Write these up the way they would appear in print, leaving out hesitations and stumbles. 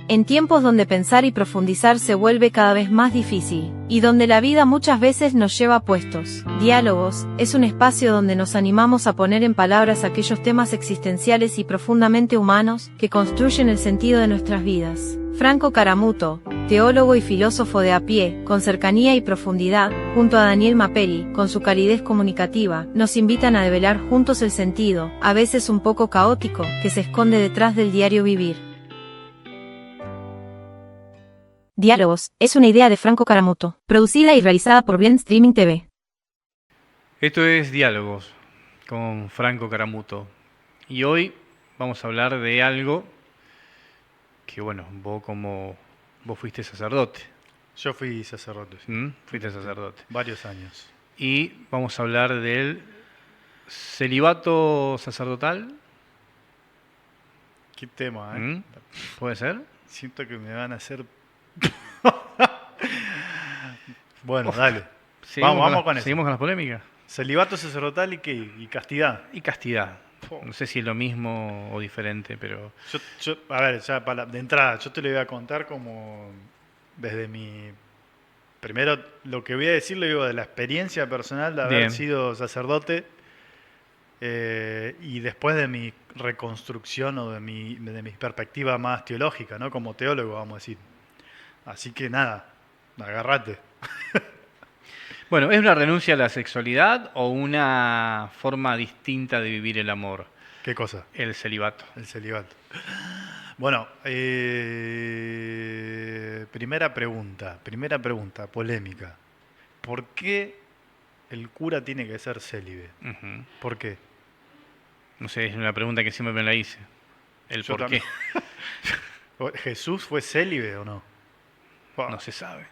En tiempos donde pensar y profundizar se vuelve cada vez más difícil, y donde la vida muchas veces nos lleva a puestos. Diálogos es un espacio donde nos animamos a poner en palabras aquellos temas existenciales y profundamente humanos que construyen el sentido de nuestras vidas. Franco Caramuto, teólogo y filósofo de a pie, con cercanía y profundidad, junto a Daniel Maperi, con su calidez comunicativa, nos invitan a develar juntos el sentido, a veces un poco caótico, que se esconde detrás del diario vivir. Diálogos es una idea de Franco Caramuto, producida y realizada por Blend Streaming TV. Esto es Diálogos con Franco Caramuto. Y hoy vamos a hablar de algo que, bueno, vos fuiste sacerdote. Yo fui sacerdote, sí. Fuiste sacerdote. Varios años. Y vamos a hablar del celibato sacerdotal. Qué tema, ¿eh? ¿Puede ser? Siento que me van a hacer... Bueno, dale. Vamos con eso. Seguimos con las polémicas. Celibato sacerdotal y castidad. Y castidad. No sé si es lo mismo o diferente, pero... A ver, ya de entrada, yo te lo voy a contar como desde mi... Primero, lo que voy a decir lo digo de la experiencia personal de haber sido sacerdote y después de mi reconstrucción o de mi perspectiva más teológica, ¿no? Como teólogo, vamos a decir. Así que nada, agárrate. Bueno, ¿es una renuncia a la sexualidad o una forma distinta de vivir el amor? ¿Qué cosa? El celibato. El celibato. Bueno, primera pregunta, polémica. ¿Por qué el cura tiene que ser célibe? ¿Por qué? No sé, es una pregunta que siempre me la hice. Yo por qué. ¿Jesús fue célibe o no? No se sabe.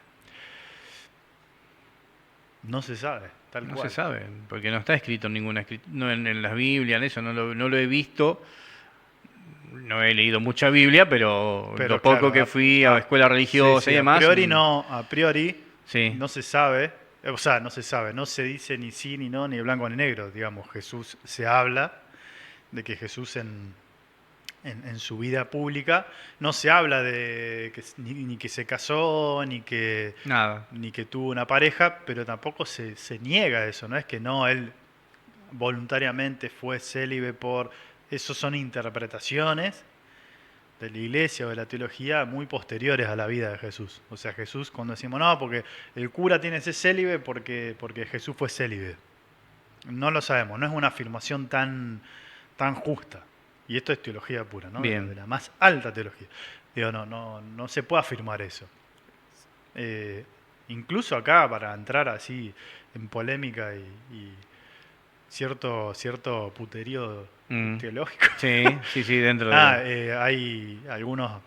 No se sabe, tal cual. No se sabe, porque no está escrito en ninguna no en las Biblias, en eso no lo he visto. No he leído mucha Biblia, pero lo poco claro, que fui a escuela religiosa y demás. A priori no se sabe, o sea, no se sabe, no se dice ni sí, ni no, ni blanco ni negro, digamos. Jesús, se habla de que Jesús en su vida pública no se habla de que ni que se casó, ni que tuvo una pareja, pero tampoco se niega eso, no es que él voluntariamente fue célibe por... Eso son interpretaciones de la iglesia o de la teología muy posteriores a la vida de Jesús. O sea, Jesús, cuando decimos, no, porque el cura tiene que ser célibe porque Jesús fue célibe. No lo sabemos, no es una afirmación tan justa. Y esto es teología pura, ¿no? Bien. De la más alta teología. Digo, no se puede afirmar eso. Incluso acá, para entrar así en polémica y cierto puterío teológico. Sí, dentro de... Hay algunos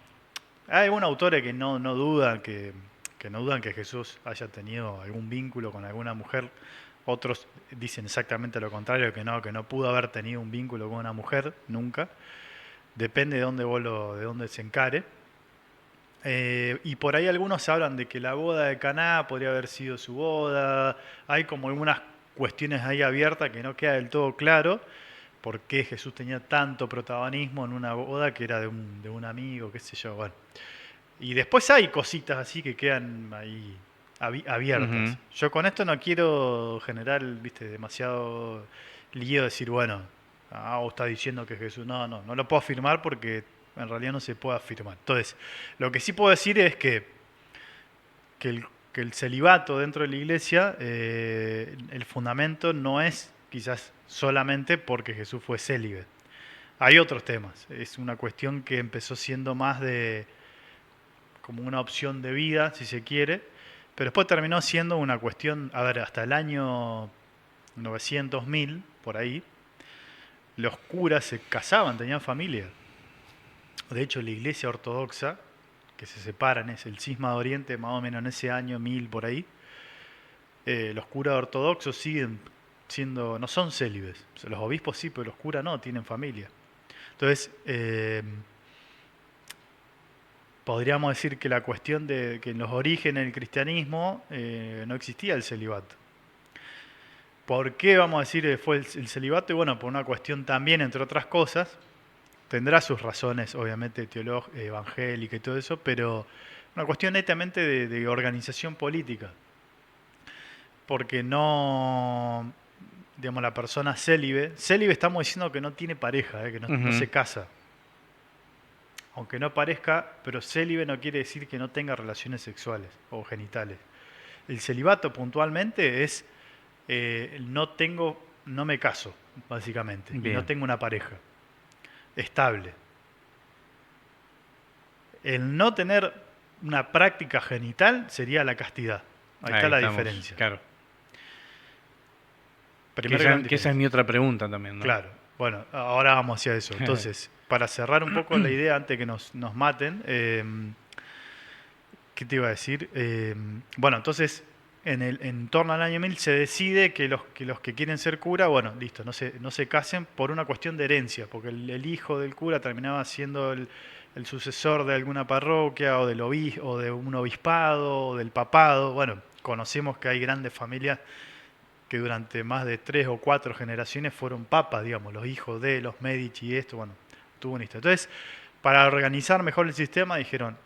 autores que no dudan que Jesús haya tenido algún vínculo con alguna mujer. Otros dicen exactamente lo contrario, que no pudo haber tenido un vínculo con una mujer nunca. Depende de dónde se encare. Y por ahí algunos hablan de que la boda de Caná podría haber sido su boda. Hay como algunas cuestiones ahí abiertas que no queda del todo claro por qué Jesús tenía tanto protagonismo en una boda que era de un amigo, qué sé yo. Bueno. Y después hay cositas así que quedan ahí abiertas. Yo con esto no quiero generar, demasiado lío, decir, bueno, vos está diciendo que Jesús... No lo puedo afirmar porque en realidad no se puede afirmar. Entonces, lo que sí puedo decir es que el celibato dentro de la iglesia, el fundamento no es quizás solamente porque Jesús fue célibe. Hay otros temas. Es una cuestión que empezó siendo más como una opción de vida, si se quiere, pero después terminó siendo una cuestión, hasta el año 900.000, por ahí, los curas se casaban, tenían familia. De hecho, la iglesia ortodoxa, que se separan, es el cisma de Oriente, más o menos en ese año 1000 por ahí, los curas ortodoxos siguen siendo, no son célibes. O sea, los obispos sí, pero los curas no, tienen familia. Entonces, podríamos decir que la cuestión de que en los orígenes del cristianismo no existía el celibato. ¿Por qué, vamos a decir, fue el celibato? Y bueno, por una cuestión también, entre otras cosas, tendrá sus razones, obviamente, evangélicas y todo eso, pero una cuestión netamente de organización política. Porque no, digamos, la persona célibe estamos diciendo que no tiene pareja, que no Ujú. se casa. Aunque no parezca, pero célibe no quiere decir que no tenga relaciones sexuales o genitales. El celibato puntualmente es no me caso, básicamente, y no Bien, tengo una pareja estable. El no tener una práctica genital sería la castidad. Ahí está ahí la estamos, diferencia. claro. Primera gran Que esa es diferencia. mi otra pregunta también, ¿no? Claro. Bueno, ahora vamos hacia eso. Entonces, para cerrar un poco la idea antes que nos maten, ¿qué te iba a decir? Bueno, entonces, en torno al año 1000 se decide que los que quieren ser cura, bueno, listo, no se casen por una cuestión de herencia, porque el hijo del cura terminaba siendo el sucesor de alguna parroquia o o de un obispado o del papado. Bueno, conocemos que hay grandes familias que durante más de 3 o 4 generaciones fueron papas, digamos, los hijos de los Medici y esto, bueno, tuvo una historia. Entonces, para organizar mejor el sistema dijeron,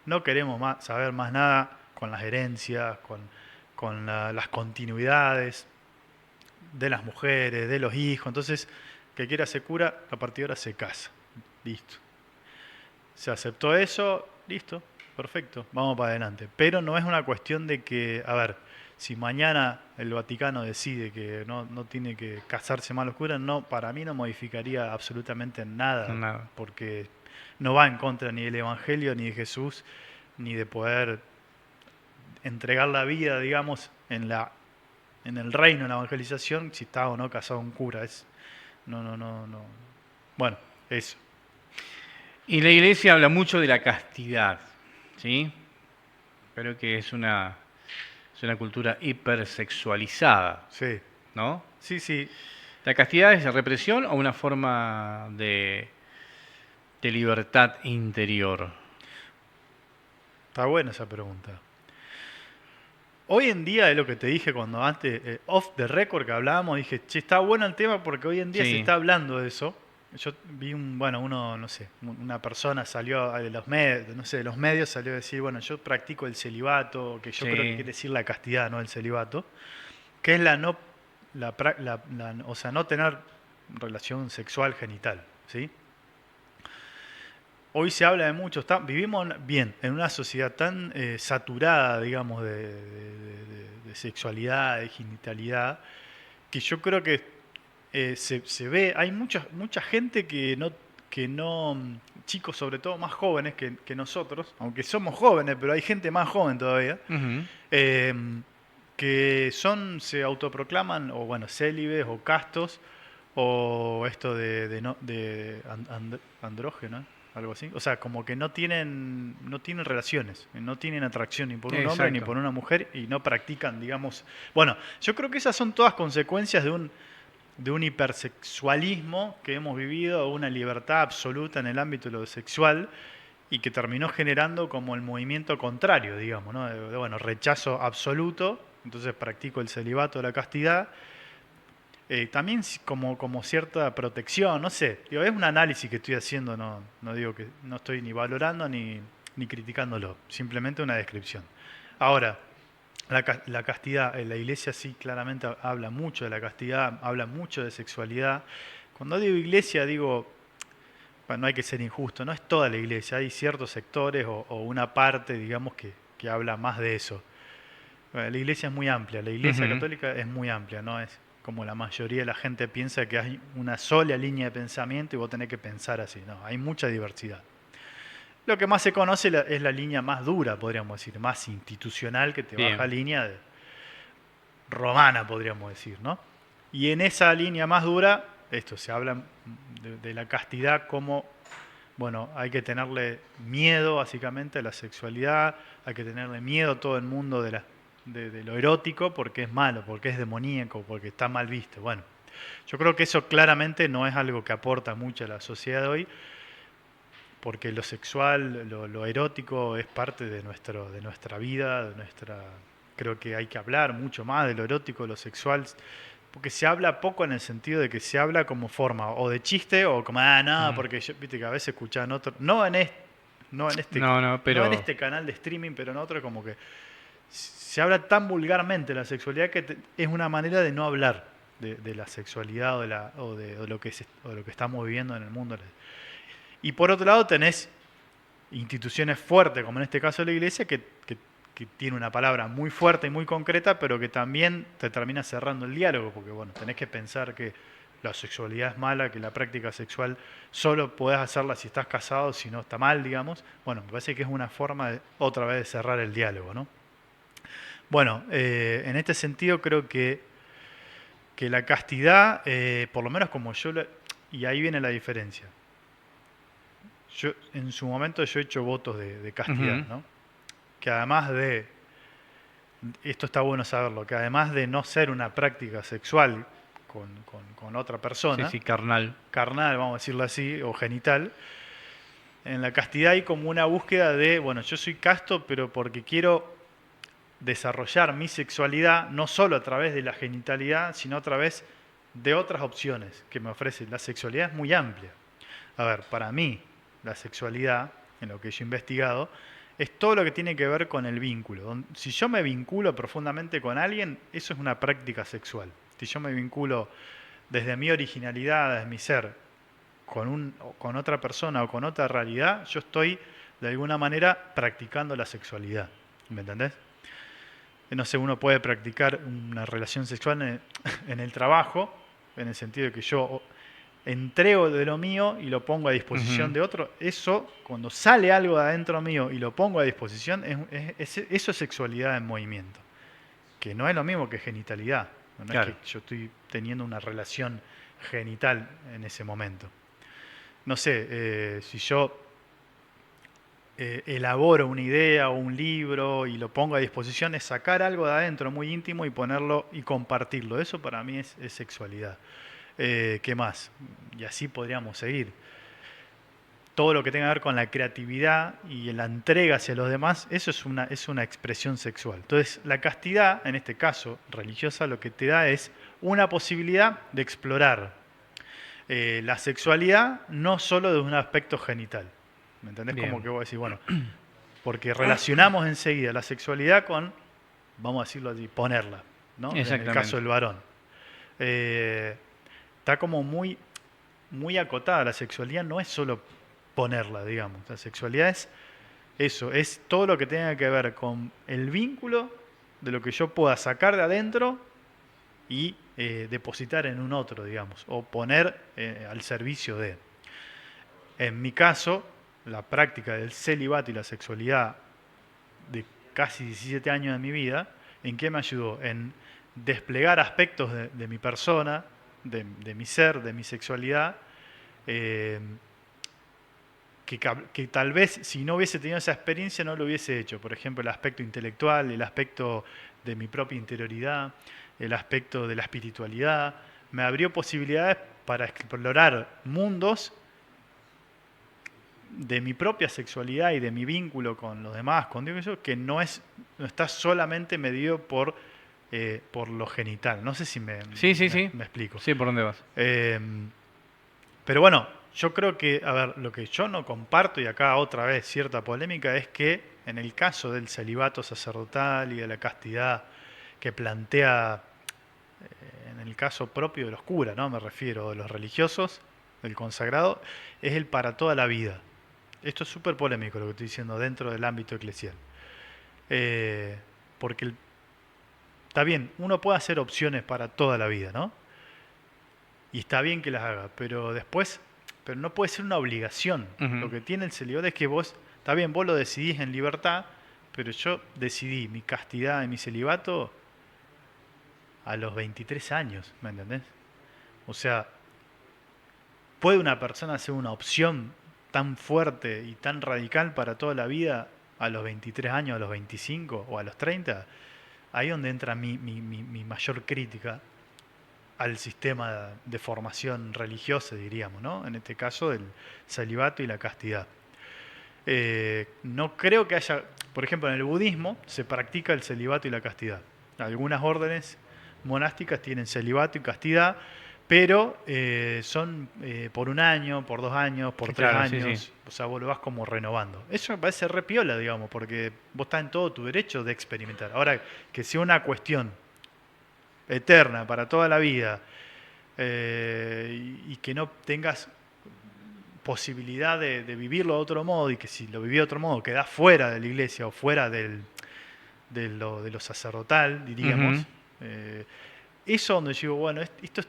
no queremos saber más nada con las herencias, con las continuidades de las mujeres, de los hijos. Entonces, que quiera se cura, a partir de ahora se casa. Listo. Se aceptó eso, listo, perfecto, vamos para adelante. Pero no es una cuestión de que, a ver, si mañana el Vaticano decide que no tiene que casarse más los curas, no, para mí no modificaría absolutamente nada, Nada. porque no va en contra ni del Evangelio, ni de Jesús, ni de poder entregar la vida, digamos, en el reino, en la evangelización, si está o no casado un cura. No. Bueno, eso. Y la iglesia habla mucho de la castidad, ¿sí? Pero que es una cultura hipersexualizada, Sí, ¿no? sí. ¿La castidad es represión o una forma de libertad interior? Está buena esa pregunta. Hoy en día es lo que te dije cuando antes, off the record que hablábamos, dije, che, está bueno el tema porque hoy en día se Sí, está hablando de eso. Yo vi no sé, una persona salió de los medios, no sé, de los medios salió a decir, bueno, yo practico el celibato, que yo creo que sí, quiere decir la castidad, no el celibato, que es la no, o sea, no tener relación sexual genital, ¿sí? Hoy se habla de mucho, vivimos bien en una sociedad tan saturada, digamos, de sexualidad, de genitalidad, que yo creo que se ve, hay mucha gente que no, chicos sobre todo más jóvenes que nosotros, aunque somos jóvenes, pero hay gente más joven todavía, ujú, eh, que se autoproclaman, o bueno, célibes o castos, o esto andrógeno, algo así. O sea, como que no tienen relaciones, no tienen atracción ni por un hombre ni exacto. por una mujer y no practican, digamos. Bueno, yo creo que esas son todas consecuencias de un hipersexualismo que hemos vivido, una libertad absoluta en el ámbito de lo sexual y que terminó generando como el movimiento contrario, digamos, ¿no? Bueno, rechazo absoluto, entonces practico el celibato, la castidad, también como cierta protección, no sé, digo, es un análisis que estoy haciendo, no digo que no estoy ni valorando ni criticándolo, simplemente una descripción. Ahora, la castidad, la iglesia sí claramente habla mucho de la castidad, habla mucho de sexualidad. Cuando digo iglesia digo, bueno, no hay que ser injusto, no es toda la iglesia, hay ciertos sectores o una parte, digamos, que habla más de eso. Bueno, la iglesia es muy amplia, la iglesia Ujú, católica es muy amplia, no es como la mayoría de la gente piensa que hay una sola línea de pensamiento y vos tenés que pensar así, no, hay mucha diversidad. Lo que más se conoce es la línea más dura, podríamos decir, más institucional, que te baja bien. línea romana, podríamos decir, ¿no? Y en esa línea más dura, esto se habla de la castidad como, bueno, hay que tenerle miedo básicamente a la sexualidad, hay que tenerle miedo a todo el mundo de lo erótico porque es malo, porque es demoníaco, porque está mal visto. Bueno, yo creo que eso claramente no es algo que aporta mucho a la sociedad de hoy, porque lo sexual, lo erótico es parte de nuestra vida, creo que hay que hablar mucho más de lo erótico, lo sexual, porque se habla poco en el sentido de que se habla como forma o de chiste o como, no, porque yo, viste que a veces escuchan otro, no en este, No, no en pero este canal de streaming, pero en otro como que se habla tan vulgarmente de la sexualidad que es una manera de no hablar de la sexualidad o de lo que o de lo que estamos viviendo en el mundo. Y por otro lado tenés instituciones fuertes, como en este caso la iglesia, que tiene una palabra muy fuerte y muy concreta, pero que también te termina cerrando el diálogo, porque bueno, tenés que pensar que la sexualidad es mala, que la práctica sexual solo podés hacerla si estás casado, si no está mal, digamos. Bueno, me parece que es una forma otra vez de cerrar el diálogo, ¿no? Bueno, en este sentido creo que la castidad, por lo menos como y ahí viene la diferencia. Yo, en su momento yo he hecho votos de castidad, ujú, ¿no? Que además esto está bueno saberlo, que además de no ser una práctica sexual con otra sí, persona, sí, carnal. carnal, vamos a decirlo así, o genital, en la castidad hay como una búsqueda de, bueno, yo soy casto, pero porque quiero desarrollar mi sexualidad no solo a través de la genitalidad, sino a través de otras opciones que me ofrece. La sexualidad es muy amplia. A ver, para mí, la sexualidad, en lo que yo he investigado, es todo lo que tiene que ver con el vínculo. Si yo me vinculo profundamente con alguien, eso es una práctica sexual. Si yo me vinculo desde mi originalidad, desde mi ser, con otra persona o con otra realidad, yo estoy de alguna manera practicando la sexualidad. ¿Me entendés? No sé, uno puede practicar una relación sexual en el trabajo, en el sentido de que yo entrego de lo mío y lo pongo a disposición Ujú, de otro. Eso, cuando sale algo de adentro mío y lo pongo a disposición, eso es sexualidad en movimiento. Que no es lo mismo que genitalidad. No es que claro. yo estoy teniendo una relación genital en ese momento. No sé, si yo elaboro una idea o un libro y lo pongo a disposición, es sacar algo de adentro muy íntimo y ponerlo y compartirlo. Eso para mí es sexualidad. ¿Qué más? Y así podríamos seguir. Todo lo que tenga que ver con la creatividad y la entrega hacia los demás, eso es una expresión sexual. Entonces, la castidad, en este caso religiosa, lo que te da es una posibilidad de explorar la sexualidad no solo desde un aspecto genital. ¿Me entendés? Como Bien. que vos decís, bueno, porque relacionamos enseguida la sexualidad con, vamos a decirlo así, ponerla, ¿no? En el caso Exactamente. del varón. Eh, Está como muy acotada. La sexualidad no es solo ponerla, digamos. La sexualidad es eso, es todo lo que tenga que ver con el vínculo de lo que yo pueda sacar de adentro y depositar en un otro, digamos, o poner al servicio de. En mi caso, la práctica del celibato y la sexualidad de casi 17 años de mi vida, ¿en qué me ayudó? En desplegar aspectos de mi persona, de mi ser, de mi sexualidad, eh, que tal vez si no hubiese tenido esa experiencia no lo hubiese hecho. Por ejemplo, el aspecto intelectual, el aspecto de mi propia interioridad, el aspecto de la espiritualidad, me abrió posibilidades para explorar mundos de mi propia sexualidad y de mi vínculo con los demás, con Dios, que no está solamente medido por lo genital. No sé si Sí, sí, sí. me explico. Sí, ¿por dónde vas? Eh, pero bueno, yo creo que, a ver, lo que yo no comparto, y acá otra vez cierta polémica, es que en el caso del celibato sacerdotal y de la castidad que plantea, en el caso propio de los curas, ¿no? Me refiero de los religiosos, del consagrado, es el para toda la vida. Esto es súper polémico lo que estoy diciendo dentro del ámbito eclesial. Eh, porque está bien, uno puede hacer opciones para toda la vida, ¿no? Y está bien que las haga, pero no puede ser una obligación. Lo Ujú, que tiene el celibato es que está bien, vos lo decidís en libertad, pero yo decidí mi castidad y mi celibato a los 23 años, ¿me entendés? O sea, ¿puede una persona hacer una opción tan fuerte y tan radical para toda la vida a los 23 años, a los 25 o a los 30? Ahí es donde entra mi mayor crítica al sistema de formación religiosa, diríamos, ¿no? En este caso, el celibato y la castidad. No creo que haya, por ejemplo, en el budismo se practica el celibato y la castidad. Algunas órdenes monásticas tienen celibato y castidad, pero son por 1 año, por 2 años, por tres Claro, sí, años. sí. O sea, vos lo vas como renovando. Eso me parece re piola, digamos, porque vos estás en todo tu derecho de experimentar. Ahora, que sea una cuestión eterna para toda la vida y que no tengas posibilidad de vivirlo de otro modo y que si lo viví de otro modo quedás fuera de la iglesia o fuera de lo sacerdotal, Ujú. diríamos. Eso donde yo digo, bueno, esto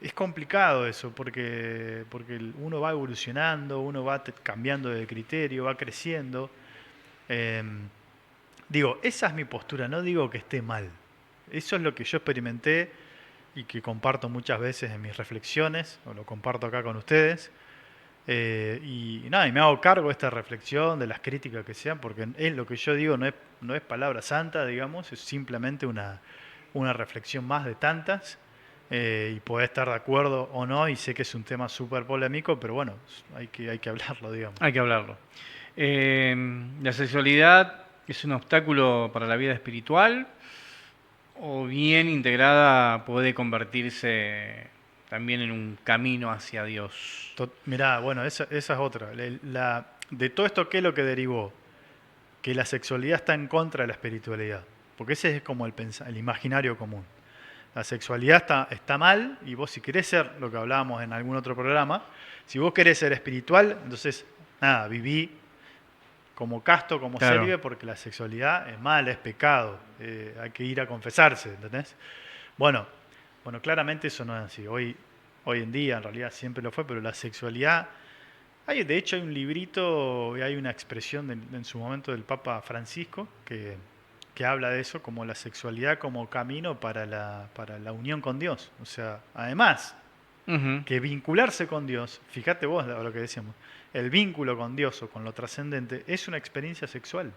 es complicado eso, porque uno va evolucionando, uno va cambiando de criterio, va creciendo. Eh, Digo, esa es mi postura, no digo que esté mal. Eso es lo que yo experimenté y que comparto muchas veces en mis reflexiones, o lo comparto acá con ustedes. Y nada, y me hago cargo de esta reflexión, de las críticas que sean, porque es lo que yo digo no es palabra santa, digamos, es simplemente una reflexión más de tantas. Y puede estar de acuerdo o no, y sé que es un tema súper polémico, pero bueno, hay que hablarlo, digamos. Hay que hablarlo. Eh, ¿La sexualidad es un obstáculo para la vida espiritual o bien integrada puede convertirse también en un camino hacia Dios? Mirá, bueno, esa es otra. De todo esto, ¿qué es lo que derivó? Que la sexualidad está en contra de la espiritualidad. Porque ese es como el imaginario común. La sexualidad está mal y vos si querés ser, lo que hablábamos en algún otro programa, si vos querés ser espiritual, entonces, nada, viví como casto, como Claro. célibe, porque la sexualidad es mala, es pecado, hay que ir a confesarse, ¿entendés? Bueno, bueno, claramente eso no es así. Hoy en día, en realidad siempre lo fue, pero la sexualidad de hecho, hay un librito y hay una expresión en su momento del Papa Francisco que habla de eso como la sexualidad como camino para la unión con Dios. O sea, además Ujú. que vincularse con Dios, fíjate vos lo que decíamos, el vínculo con Dios o con lo trascendente es una experiencia sexual,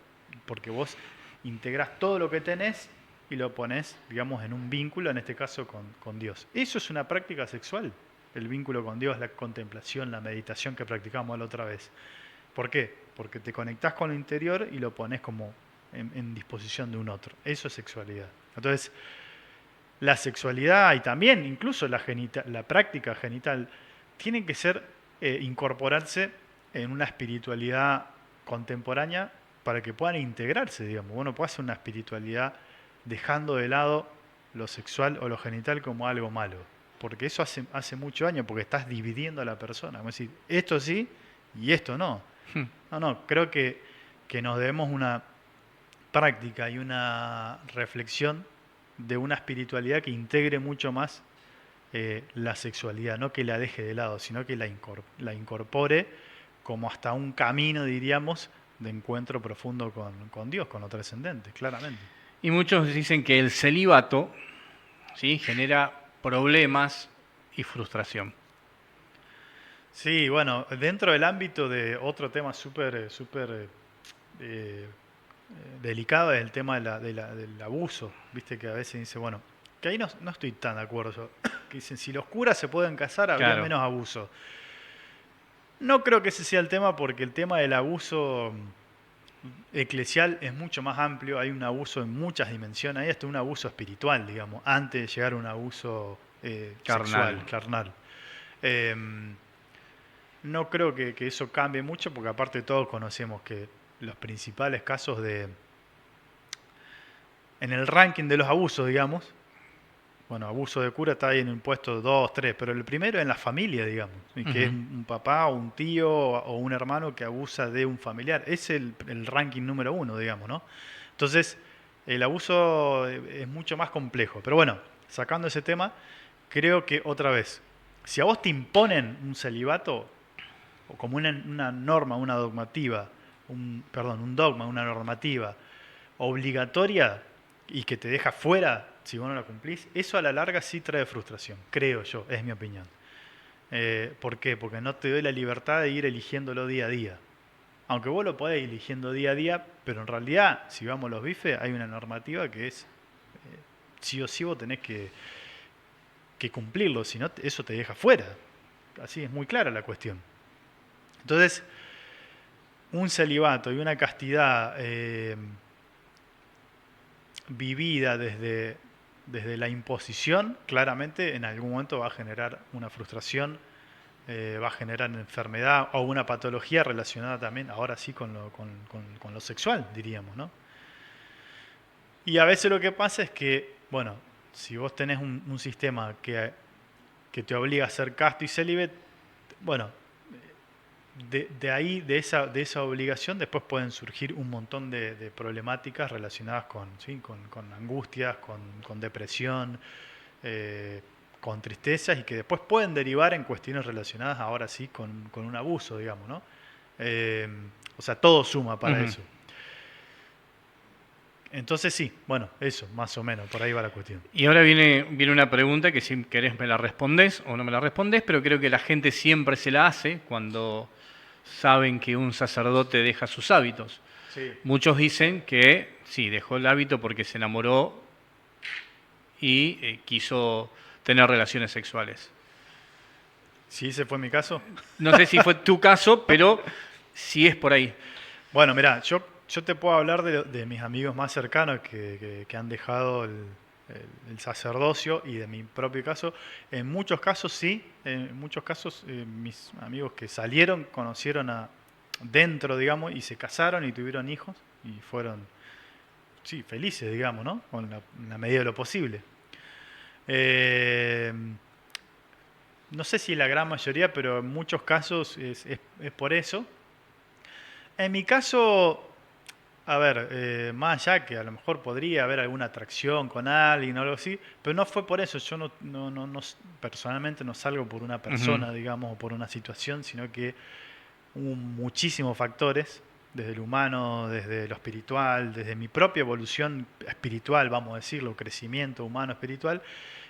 porque vos integrás todo lo que tenés y lo pones, digamos, en un vínculo, en este caso con Dios. Eso es una práctica sexual, el vínculo con Dios, la contemplación, la meditación que practicamos la otra vez. ¿Por qué? Porque te conectás con lo interior y lo pones como en disposición de un otro. Eso es sexualidad. Entonces, la sexualidad y también incluso la práctica genital tienen que ser incorporarse en una espiritualidad contemporánea para que puedan integrarse, digamos. Bueno, puede ser una espiritualidad dejando de lado lo sexual o lo genital como algo malo. Porque eso hace muchos años, porque estás dividiendo a la persona. Como decir, esto sí y esto no. No, no, creo que nos debemos una práctica y una reflexión de una espiritualidad que integre mucho más la sexualidad, no que la deje de lado, sino que la incorpore como hasta un camino, diríamos, de encuentro profundo con Dios, con lo trascendente, claramente. Y muchos dicen que el celibato, ¿sí?, genera problemas y frustración. Sí, bueno, dentro del ámbito de otro tema súper delicado es el tema del abuso, viste que a veces dice, bueno, que ahí no estoy tan de acuerdo yo, que dicen, si los curas se pueden casar, habría Claro. menos abuso. No creo que ese sea el tema porque el tema del abuso eclesial es mucho más amplio, hay un abuso en muchas dimensiones, hay hasta un abuso espiritual, digamos, antes de llegar a un abuso Carnal. sexual, carnal. Eh, no creo que eso cambie mucho porque aparte todos conocemos que los principales casos en el ranking de los abusos, digamos, bueno, abuso de cura está ahí en un puesto 2, 3, pero el primero es en la familia, digamos, y que es Ujú. un papá o un tío o un hermano que abusa de un familiar. Es el ranking número 1, digamos, ¿no? Entonces, el abuso es mucho más complejo. Pero bueno, sacando ese tema, creo que otra vez, si a vos te imponen un celibato, o como una norma, una dogmativa, un dogma, una normativa obligatoria y que te deja fuera si vos no la cumplís, eso a la larga sí trae frustración, creo yo, es mi opinión. ¿Por qué? Porque no te doy la libertad de ir eligiéndolo día a día. Aunque vos lo podés ir eligiendo día a día, pero en realidad, si vamos a los bifes, hay una normativa que es sí o sí vos tenés que cumplirlo, si no, eso te deja fuera. Así es muy clara la cuestión. Entonces, un celibato y una castidad vivida desde la imposición, claramente en algún momento va a generar una frustración, va a generar enfermedad o una patología relacionada también, ahora sí, con lo sexual, diríamos, ¿no? Y a veces lo que pasa es que, bueno, si vos tenés un sistema que te obliga a ser casto y célibe, bueno, de ahí, de esa obligación, después pueden surgir un montón de problemáticas relacionadas con, ¿sí? con angustias, con depresión, con tristezas y que después pueden derivar en cuestiones relacionadas ahora sí con un abuso, digamos, ¿no? O sea, todo suma para Ujú. eso. Entonces sí, bueno, eso, más o menos, por ahí va la cuestión. Y ahora viene una pregunta que si querés me la respondés o no me la respondés, pero creo que la gente siempre se la hace cuando saben que un sacerdote deja sus hábitos. Sí. Muchos dicen que sí, dejó el hábito porque se enamoró y quiso tener relaciones sexuales. ¿Sí ese fue mi caso? No sé si fue tu caso, pero sí es por ahí. Bueno, mirá, yo te puedo hablar de mis amigos más cercanos que han dejado el sacerdocio y de mi propio caso. En muchos casos sí, en muchos casos mis amigos que salieron, conocieron dentro, digamos, y se casaron y tuvieron hijos y fueron, sí, felices, digamos, ¿no? En la medida de lo posible. Eh, no sé si la gran mayoría, pero en muchos casos es por eso. En mi caso, a ver, más allá que a lo mejor podría haber alguna atracción con alguien o algo así, pero no fue por eso. Yo personalmente no salgo por una Ujú. persona, digamos, o por una situación, sino que hubo muchísimos factores, desde lo humano, desde lo espiritual, desde mi propia evolución espiritual, vamos a decirlo, crecimiento humano espiritual,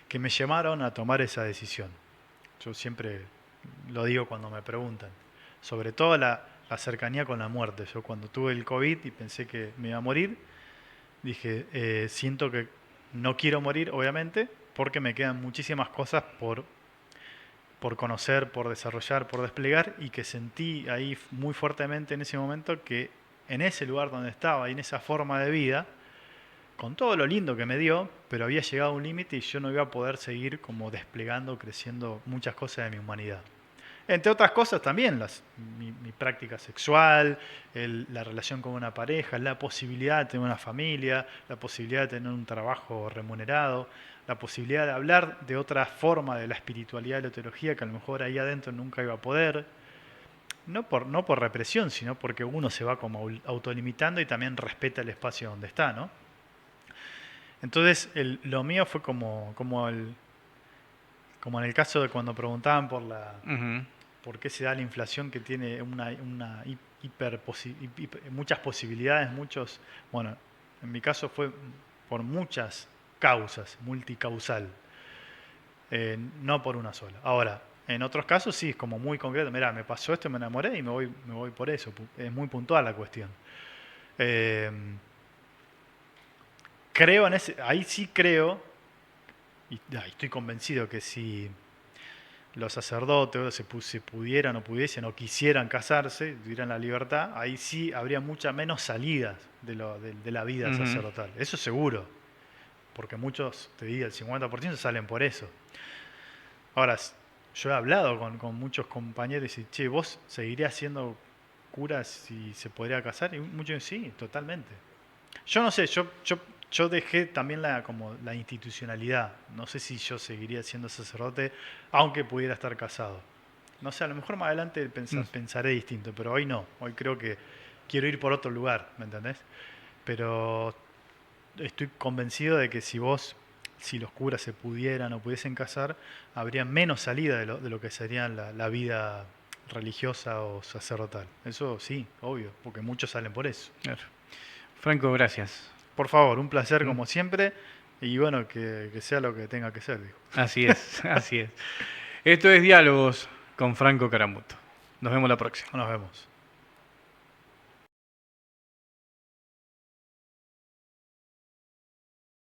que me llevaron a tomar esa decisión. Yo siempre lo digo cuando me preguntan. Sobre todo la cercanía con la muerte. Yo cuando tuve el COVID y pensé que me iba a morir, dije, siento que no quiero morir, obviamente, porque me quedan muchísimas cosas por conocer, por desarrollar, por desplegar, y que sentí ahí muy fuertemente en ese momento que en ese lugar donde estaba y en esa forma de vida, con todo lo lindo que me dio, pero había llegado a un límite y yo no iba a poder seguir como desplegando, creciendo muchas cosas de mi humanidad. Entre otras cosas también mi práctica sexual, la relación con una pareja, la posibilidad de tener una familia, la posibilidad de tener un trabajo remunerado, la posibilidad de hablar de otra forma de la espiritualidad y la teología que a lo mejor ahí adentro nunca iba a poder. No por represión, sino porque uno se va como autolimitando y también respeta el espacio donde está, ¿no? Entonces lo mío fue como en el caso de cuando preguntaban Ujú. por qué se da la inflación que tiene muchas posibilidades, bueno, en mi caso fue por muchas causas, multicausal, no por una sola. Ahora, en otros casos sí, es como muy concreto, mirá, me pasó esto, me enamoré y me voy por eso, es muy puntual la cuestión. Eh, ahí sí creo, y estoy convencido que si los sacerdotes se pudieran o pudiesen o quisieran casarse, tuvieran la libertad, ahí sí habría muchas menos salidas de la vida Ujú. sacerdotal. Eso seguro, porque muchos, te diría, el 50% salen por eso. Ahora, yo he hablado con muchos compañeros y, che, ¿vos seguirías siendo cura si se podría casar? Y muchos dicen, sí, totalmente. Yo no sé, yo dejé también como la institucionalidad. No sé si yo seguiría siendo sacerdote, aunque pudiera estar casado. No sé, a lo mejor más adelante Mm. pensaré distinto, pero hoy no. Hoy creo que quiero ir por otro lugar, ¿me entendés? Pero estoy convencido de que si los curas se pudieran o pudiesen casar, habría menos salida de lo que sería la vida religiosa o sacerdotal. Eso sí, obvio, porque muchos salen por eso. Claro. Franco, gracias. Por favor, un placer Mm. como siempre y bueno, que sea lo que tenga que ser, digo. Así es, así es. Esto es Diálogos con Franco Caramuto. Nos vemos la próxima. Nos vemos.